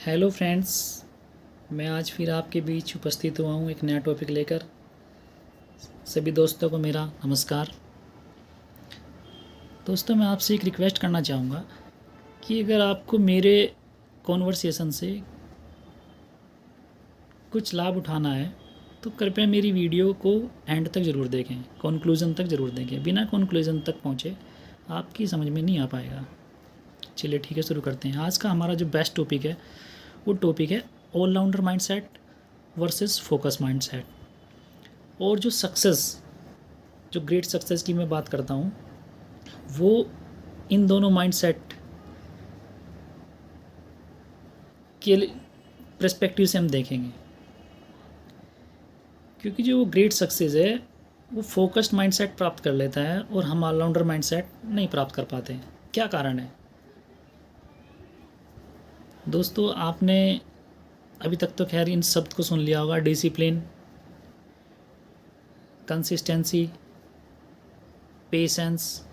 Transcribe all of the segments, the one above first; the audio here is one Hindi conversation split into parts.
Hello friends. मैं आज फिर आपके बीच उपस्थित हुआ हूँ एक नया टॉपिक लेकर। सभी दोस्तों को मेरा नमस्कार। दोस्तों, मैं आपसे एक रिक्वेस्ट करना चाहूँगा कि अगर आपको मेरे कॉन्वर्सेशन से कुछ लाभ उठाना है तो कृपया मेरी वीडियो को एंड तक ज़रूर देखें, कंक्लूज़न तक ज़रूर देखें। बिना कंक्लूज़न तक पहुँचे आपकी समझ में नहीं आ पाएगा। चलिए ठीक है, शुरू करते हैं। आज का हमारा जो बेस्ट टॉपिक है वो टॉपिक है all rounder mindset versus focus mindset. और जो ग्रेट सक्सेस की मैं बात करता हूँ वो इन दोनों माइंडसेट के पर्सपेक्टिव से हम देखेंगे, क्योंकि जो ग्रेट सक्सेस है वो फोकस्ड माइंडसेट प्राप्त कर लेता है और हम ऑलराउंडर माइंडसेट नहीं प्राप्त कर पाते हैं। क्या कारण है दोस्तों? आपने अभी तक तो खैर इन शब्द को सुन लिया होगा: डिसिप्लिन, कंसिस्टेंसी, पेशेंस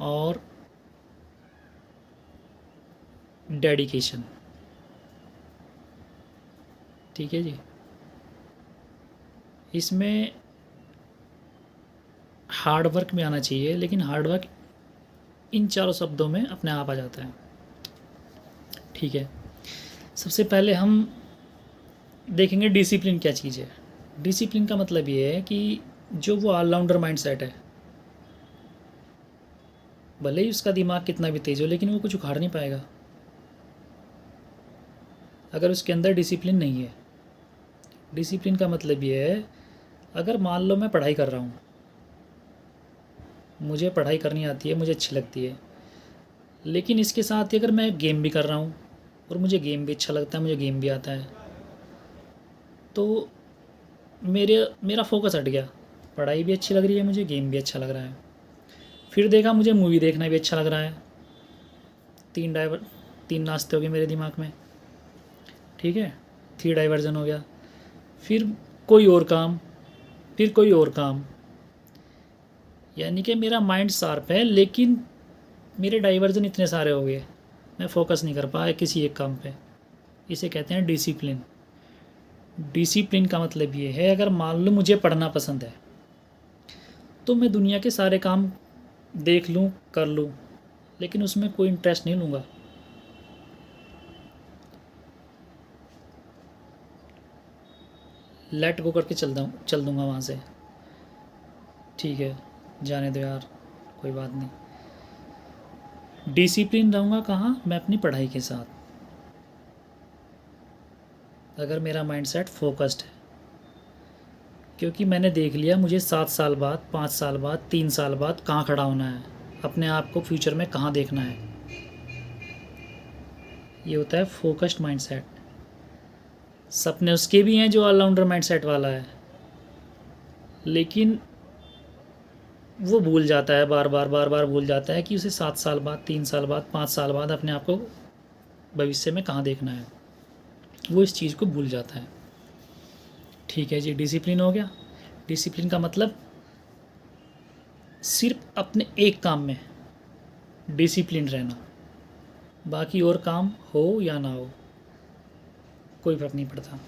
और डेडिकेशन। ठीक है जी। इसमें हार्ड वर्क में आना चाहिए, लेकिन हार्ड वर्क इन चारों शब्दों में अपने आप आ जाता है। ठीक है, सबसे पहले हम देखेंगे डिसिप्लिन क्या चीज़ है। डिसिप्लिन का मतलब ये है कि जो वो ऑलराउंडर माइंडसेट है, भले ही उसका दिमाग कितना भी तेज हो, लेकिन वो कुछ उखाड़ नहीं पाएगा अगर उसके अंदर डिसिप्लिन नहीं है। डिसिप्लिन का मतलब ये है, अगर मान लो मैं पढ़ाई कर रहा हूँ, मुझे पढ़ाई करनी आती है, मुझे अच्छी लगती है, लेकिन इसके साथ ही अगर मैं गेम भी कर रहा हूँ और मुझे गेम भी अच्छा लगता है, मुझे गेम भी आता है, तो मेरा फोकस हट गया। पढ़ाई भी अच्छी लग रही है मुझे, गेम भी अच्छा लग रहा है। फिर देखा मुझे मूवी देखना भी अच्छा लग रहा है। तीन नाश्ते हो गए मेरे दिमाग में। ठीक है, 3 डाइवर्जन हो गया। फिर कोई और काम, फिर कोई और काम, यानी कि मेरा माइंड शार्प है, लेकिन मेरे डाइवर्जन इतने सारे हो गए, मैं फोकस नहीं कर पाया किसी एक काम पे। इसे कहते हैं डिसिप्लिन। डिसिप्लिन का मतलब ये है, अगर मान लो मुझे पढ़ना पसंद है तो मैं दुनिया के सारे काम देख लूँ, कर लूँ, लेकिन उसमें कोई इंटरेस्ट नहीं लूँगा। लेट गो करके चल दूँगा वहाँ से। ठीक है, जाने दो यार, कोई बात नहीं। डिसिप्लिन रहूँगा कहाँ? मैं अपनी पढ़ाई के साथ। अगर मेरा माइंडसेट फोकस्ड है, क्योंकि मैंने देख लिया मुझे 7 साल बाद, 5 साल बाद, 3 साल बाद कहाँ खड़ा होना है, अपने आप को फ्यूचर में कहाँ देखना है। ये होता है फोकस्ड माइंडसेट। सपने उसके भी हैं जो ऑलराउंडर माइंडसेट वाला है, लेकिन वो भूल जाता है, बार बार भूल जाता है कि उसे 7 साल बाद, 3 साल बाद, 5 साल बाद अपने आप को भविष्य में कहाँ देखना है। वो इस चीज़ को भूल जाता है। ठीक है जी, डिसिप्लिन हो गया। डिसिप्लिन का मतलब सिर्फ अपने एक काम में डिसिप्लिन रहना, बाकी और काम हो या ना हो कोई फ़र्क नहीं पड़ता।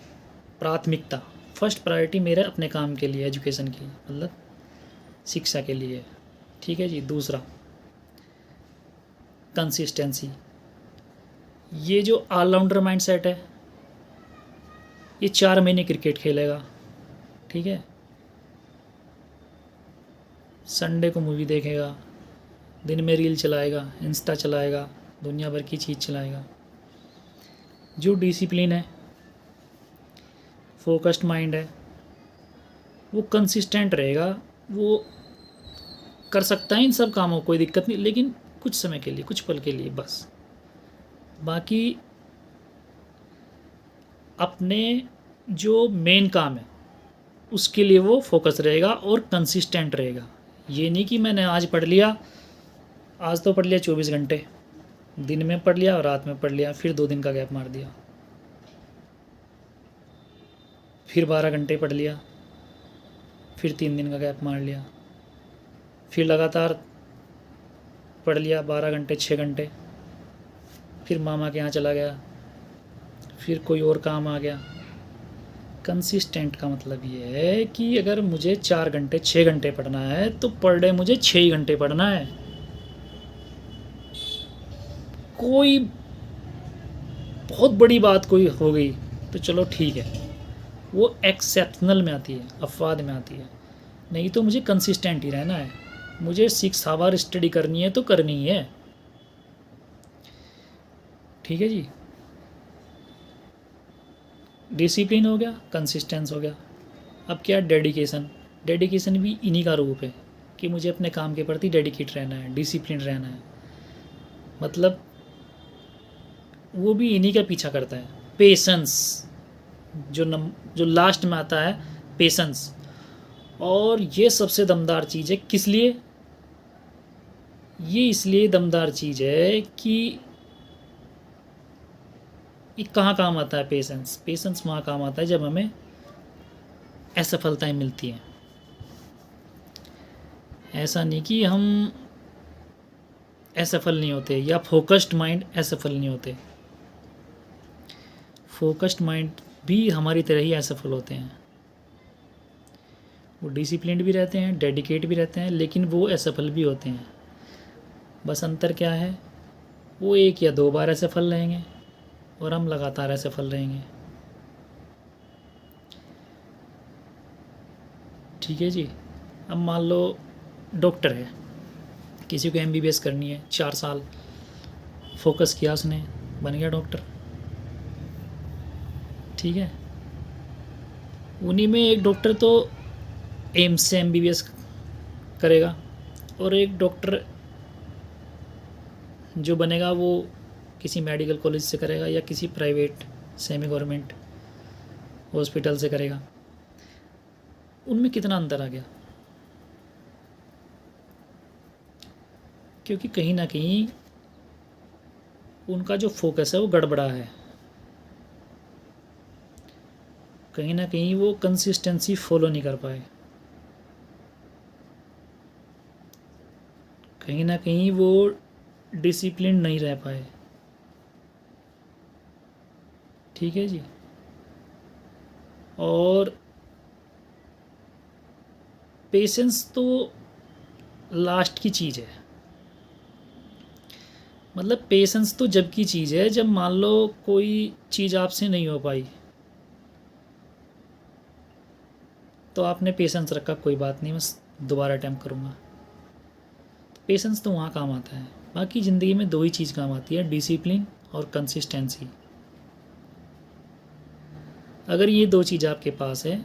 प्राथमिकता, फर्स्ट प्रायोरिटी मेरे अपने काम के लिए, एजुकेशन की, मतलब शिक्षा के लिए। ठीक है जी। दूसरा, कंसिस्टेंसी। ये जो ऑलराउंडर माइंडसेट है, ये 4 महीने क्रिकेट खेलेगा, ठीक है, संडे को मूवी देखेगा, दिन में रील चलाएगा, इंस्टा चलाएगा, दुनिया भर की चीज़ चलाएगा। जो डिसिप्लिन है, फोकस्ड माइंड है, वो कंसिस्टेंट रहेगा, वो कर सकता है इन सब कामों, कोई दिक्कत नहीं, लेकिन कुछ समय के लिए, कुछ पल के लिए बस। बाकी अपने जो मेन काम है उसके लिए वो फोकस रहेगा और कंसिस्टेंट रहेगा। ये नहीं कि मैंने आज पढ़ लिया, आज तो पढ़ लिया 24 घंटे, दिन में पढ़ लिया और रात में पढ़ लिया, फिर 2 दिन का गैप मार दिया, फिर 12 घंटे पढ़ लिया, फिर 3 दिन का गैप मार लिया, फिर लगातार पढ़ लिया 12 घंटे, 6 घंटे, फिर मामा के यहाँ चला गया, फिर कोई और काम आ गया। कंसिस्टेंट का मतलब ये है कि अगर मुझे 4 घंटे 6 घंटे पढ़ना है तो पर डे मुझे 6 ही घंटे पढ़ना है। कोई बहुत बड़ी बात कोई हो गई तो चलो ठीक है, वो एक्सेप्शनल में आती है, अफवाद में आती है। नहीं तो मुझे कंसिस्टेंट ही रहना है। मुझे 6 आवर स्टडी करनी है तो करनी ही है। ठीक है जी। डिसिप्लिन हो गया, कंसिस्टेंस हो गया। अब क्या, डेडिकेशन। डेडिकेशन भी इन्हीं का रूप है कि मुझे अपने काम के प्रति डेडिकेट रहना है, डिसिप्लिन रहना है। मतलब वो भी इन्हीं का पीछा करता है। पेशेंस जो लास्ट में आता है, पेशेंस। और ये सबसे दमदार चीज़ है। किस लिए? ये इसलिए दमदार चीज़ है कि ये कहाँ काम आता है पेशेंस? पेशेंस वहाँ काम आता है जब हमें असफलताएं मिलती हैं। ऐसा नहीं कि हम असफल नहीं होते या फोकस्ड माइंड असफल नहीं होते। फोकस्ड माइंड भी हमारी तरह ही असफल होते हैं। वो डिसिप्लिन्ड भी रहते हैं, डेडिकेट भी रहते हैं, लेकिन वो असफल भी होते हैं। बस अंतर क्या है? वो 1 या 2 बार असफल रहेंगे और हम लगातार असफल रहेंगे। ठीक है जी। अब मान लो डॉक्टर है, किसी को MBBS करनी है, 4 साल फोकस किया उसने, बन गया डॉक्टर। ठीक है। उन्हीं में एक डॉक्टर तो एम्स से MBBS करेगा और एक डॉक्टर जो बनेगा वो किसी मेडिकल कॉलेज से करेगा या किसी प्राइवेट सेमी गवर्नमेंट हॉस्पिटल से करेगा। उनमें कितना अंतर आ गया? क्योंकि कहीं ना कहीं उनका जो फोकस है वो गड़बड़ा है। कहीं ना कहीं वो कंसिस्टेंसी फॉलो नहीं कर पाए। कहीं ना कहीं वो डिसिप्लिन नहीं रह पाए। ठीक है जी। और पेशेंस तो लास्ट की चीज़ है। मतलब पेशेंस तो जब की चीज़ है जब मान लो कोई चीज़ आपसे नहीं हो पाई तो आपने पेशेंस रखा, कोई बात नहीं, बस दोबारा अटैम्प्ट करूँगा। तो पेशेंस तो वहाँ काम आता है। बाकी ज़िंदगी में 2 ही चीज़ काम आती है, डिसिप्लिन और कंसिस्टेंसी। अगर ये 2 चीज़ आपके पास है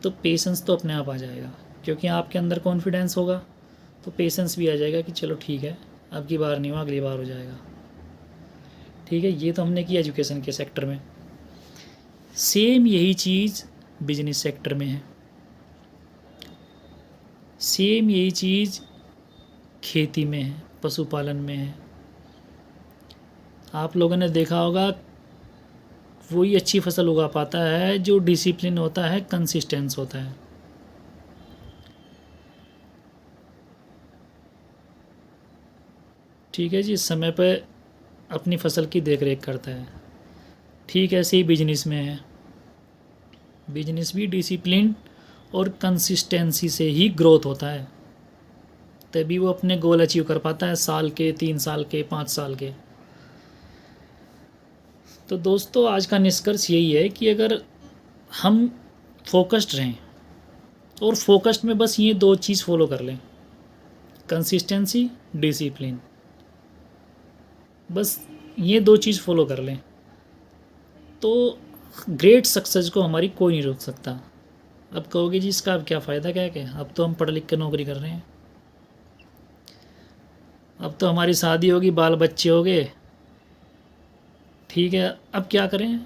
तो पेशेंस तो अपने आप आ जाएगा, क्योंकि आपके अंदर कॉन्फिडेंस होगा तो पेशेंस भी आ जाएगा कि चलो ठीक है, अब की बार नहीं हुआ, अगली बार हो जाएगा। ठीक है। ये तो हमने की एजुकेशन के सेक्टर में। सेम यही चीज़ बिजनेस सेक्टर में है। सेम यही चीज़ खेती में है, पशुपालन में है। आप लोगों ने देखा होगा वही अच्छी फसल उगा पाता है जो डिसिप्लिन होता है, कंसिस्टेंस होता है। ठीक है जी। समय पर अपनी फसल की देख रेख करता है। ठीक ऐसे ही बिजनेस में है। बिजनेस भी डिसिप्लिन और कंसिस्टेंसी से ही ग्रोथ होता है, तभी वो अपने गोल अचीव कर पाता है, साल के, 3 साल के, 5 साल के। तो दोस्तों आज का निष्कर्ष यही है कि अगर हम फोकस्ड रहें और फोकस्ड में बस ये 2 चीज़ फॉलो कर लें, कंसिस्टेंसी, डिसिप्लिन, बस ये 2 चीज़ फॉलो कर लें तो ग्रेट सक्सेस को हमारी कोई नहीं रोक सकता। अब कहोगे जी इसका अब क्या फ़ायदा, क्या है, अब तो हम पढ़ लिख के नौकरी कर रहे हैं, अब तो हमारी शादी होगी, बाल बच्चे हो गए, ठीक है, अब क्या करें,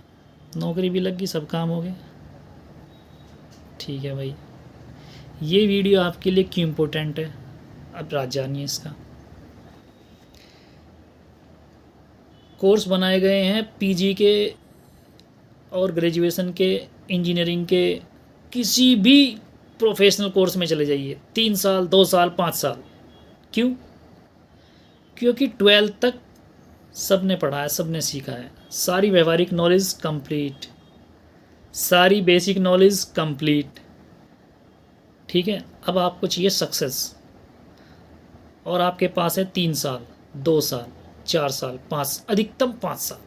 नौकरी भी लग गई, सब काम हो गए। ठीक है भाई, ये वीडियो आपके लिए क्यों इम्पोर्टेंट है अब रात जानिए। इसका कोर्स बनाए गए हैं पीजी के और ग्रेजुएशन के, इंजीनियरिंग के, किसी भी प्रोफेशनल कोर्स में चले जाइए, 3 साल, 2 साल, 5 साल। क्यों? क्योंकि 12th तक सब ने पढ़ा है, सब ने सीखा है, सारी व्यवहारिक नॉलेज कंप्लीट, सारी बेसिक नॉलेज कंप्लीट। ठीक है, अब आपको चाहिए सक्सेस, और आपके पास है 3 साल, 2 साल, 4 साल, 5, अधिकतम 5 साल,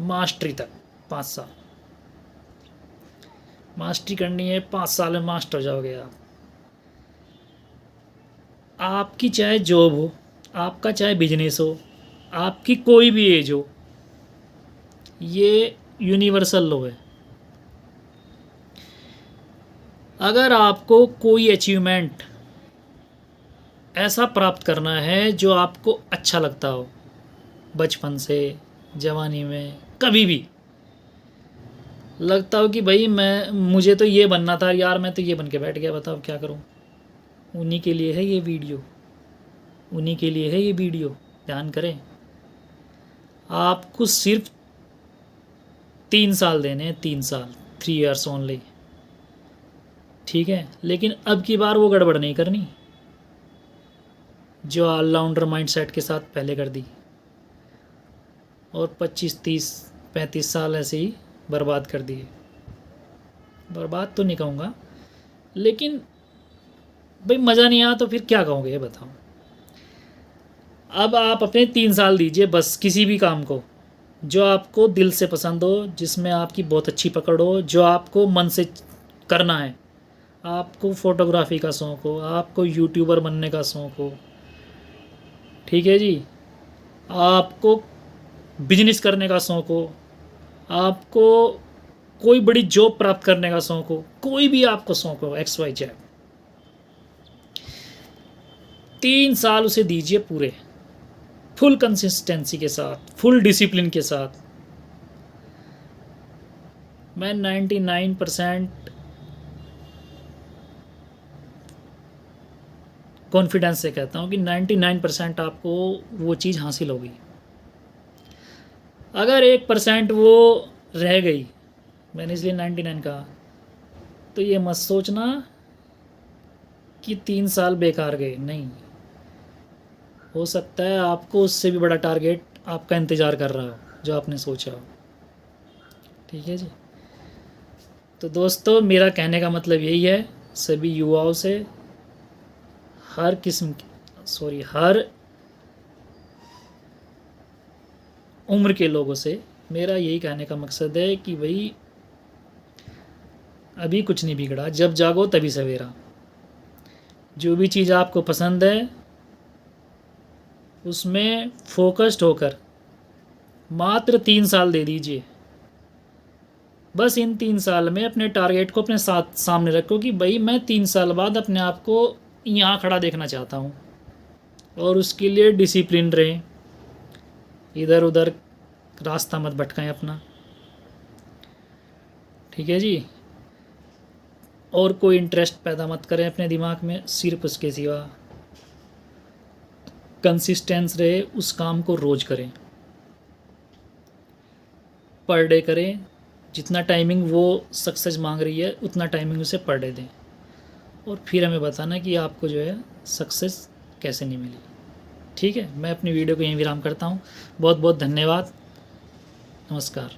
मास्टरी तक 5 साल मास्टरी करनी है। 5 साल में मास्टर हो जाओगे आप। आपकी चाहे जॉब हो, आपका चाहे बिजनेस हो, आपकी कोई भी एज हो, ये यूनिवर्सल लॉ है। अगर आपको कोई अचीवमेंट ऐसा प्राप्त करना है जो आपको अच्छा लगता हो, बचपन से, जवानी में, कभी भी लगता हो कि भाई मुझे तो ये बनना था यार, मैं तो ये बन के बैठ गया, बताओ क्या करूं, उन्हीं के लिए है ये वीडियो, उन्हीं के लिए है ये वीडियो। ध्यान करें, आपको सिर्फ 3 साल देने हैं, 3 साल, 3 ईयर्स ओनली। ठीक है, लेकिन अब की बार वो गड़बड़ नहीं करनी जो ऑलराउंडर माइंडसेट के साथ पहले कर दी, और 25, 30, 35 साल ऐसे ही बर्बाद कर दिए। बर्बाद तो नहीं कहूँगा, लेकिन भाई मज़ा नहीं आया तो फिर क्या कहोगे ये बताओ। अब आप अपने 3 साल दीजिए बस किसी भी काम को जो आपको दिल से पसंद हो, जिसमें आपकी बहुत अच्छी पकड़ हो, जो आपको मन से करना है। आपको फ़ोटोग्राफी का शौक़ हो, आपको यूट्यूबर बनने का शौक़ हो, ठीक है जी, आपको बिजनेस करने का शौक़ हो, आपको कोई बड़ी जॉब प्राप्त करने का शौक़ हो, कोई भी आपको शौक़ हो, XYZ, 3 साल उसे दीजिए पूरे, फुल कंसिस्टेंसी के साथ, फुल डिसिप्लिन के साथ। मैं 99% कॉन्फिडेंस से कहता हूँ कि 99% आपको वो चीज़ हासिल होगी। अगर 1% वो रह गई, मैंने इसलिए 99 कहा, तो ये मत सोचना कि 3 साल बेकार गए, नहीं, हो सकता है आपको उससे भी बड़ा टारगेट आपका इंतज़ार कर रहा हो जो आपने सोचा हो। ठीक है जी, तो दोस्तों मेरा कहने का मतलब यही है, सभी युवाओं से, हर किस्म की हर उम्र के लोगों से मेरा यही कहने का मकसद है कि भाई अभी कुछ नहीं बिगड़ा, जब जागो तभी सवेरा। जो भी चीज़ आपको पसंद है उसमें फोकस्ड होकर मात्र 3 साल दे दीजिए। बस इन 3 साल में अपने टारगेट को अपने साथ सामने रखो कि भाई मैं 3 साल बाद अपने आप को यहाँ खड़ा देखना चाहता हूँ, और उसके लिए डिसिप्लिन रहें, इधर उधर रास्ता मत भटकाएं अपना। ठीक है जी, और कोई इंटरेस्ट पैदा मत करें अपने दिमाग में, सिर्फ उसके सिवा कंसिस्टेंस रहे, उस काम को रोज़ करें, पर डे करें, जितना टाइमिंग वो सक्सेस मांग रही है उतना टाइमिंग उसे पर डे दें, और फिर हमें बताना कि आपको जो है सक्सेस कैसे नहीं मिली। ठीक है, मैं अपनी वीडियो को यहीं विराम करता हूँ। बहुत बहुत धन्यवाद, नमस्कार।